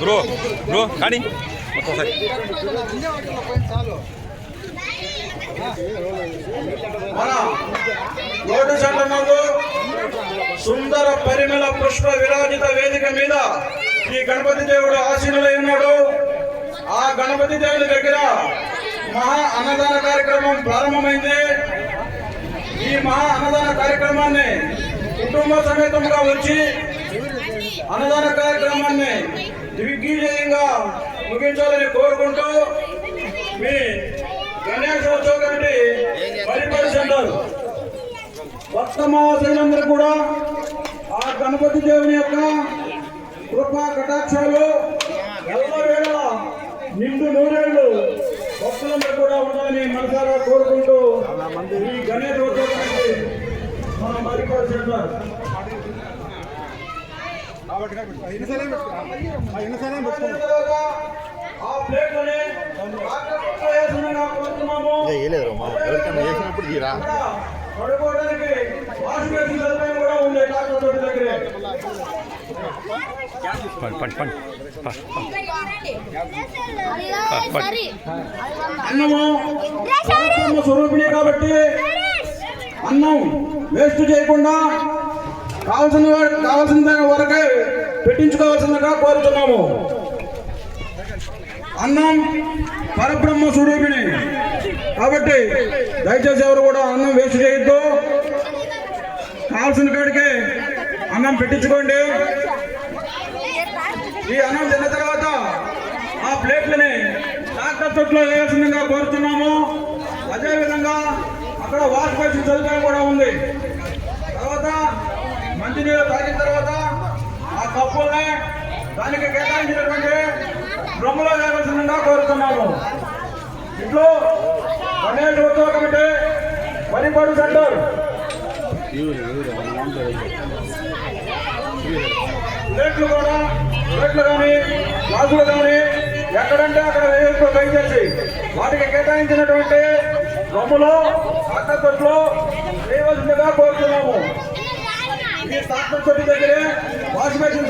Bro bro కానీ ఒక్కసారి మన రోడ్డు చట్టంలో సుందర పరిమళ పుష్ప విరాజిత వేదిక మీద ఈ గణపతి దేవుడు ఆశీనులై ఉన్నాడు. ఆ గణపతి దేవుడి దగ్గర మహా అన్నదాన కార్యక్రమం ప్రారంభమైంది. ఈ మహా అన్నదాన కార్యక్రమాన్ని కుటుంబ సమేతంగా వచ్చి అన్నదాన కార్యక్రమాన్ని దిగ్విజయంగా ముగించాలని కోరుకుంటూ మీ గణేశోత్సవ కమిటీ పరిపాలిస్తున్నారు. భక్తమహాశయులందరూ కూడా ఆ గణపతి దేవుని యొక్క కృపా కటాక్షాలు ఎల్లవేళ నిండు నూరేళ్లు భక్తులందరూ కూడా ఉండాలని మనసారా కోరుకుంటూ ఈ గణేశోత్సవ కమిటీ మనం పరిపాలిస్తున్నారు. చేసినప్పుడు తీరా పడుకోవడానికి వాషింగ్ మెషిన్ సదుపాయం కూడా ఉంది డాక్టర్ తోటి దగ్గరే. అన్నము స్వరూపిణి కాబట్టి అన్నం వేస్ట్ చేయకుండా కావాల్సిన వరకే పెట్టించుకోవాల్సిందిగా కోరుతున్నాము. అన్నం పరబ్రహ్మ స్వరూపిణి కాబట్టి దయచేసి ఎవరు కూడా అన్నం వేస్ట్ చేయొద్దు. కావాల్సిన కాడికి అన్నం పెట్టించుకోండి. ఈ అన్నం తిన్న తర్వాత ఆ ప్లేట్లని డాక్టర్ తొట్లో వేయాల్సిందిగా కోరుతున్నాము. అదేవిధంగా అక్కడ వాష్ బేసిన్ సదుపాయం కూడా ఉంది. తర్వాత మంచినీళ్ళు తాగిన తర్వాత ఆ కప్పుల్ని దానికి కేటాయించినటువంటి డ్రమ్ములో వేయాల్సిందిగా కోరుతున్నాము. ఇట్లో గణేశోత్సవ కమిటీ వరిపాడు సెంటర్ ప్లేట్లు కానీ గ్లాసులు కానీ ఎక్కడంటే అక్కడ వేసుకో దయచేసి వాటికి కేటాయించినటువంటి డ్రమ్ములో అక్క తొట్లో వేయవలసిందిగా కోరుతున్నాము. ఈ డాక్టర్ తొట్టి దగ్గరే వాష్ మెషిన్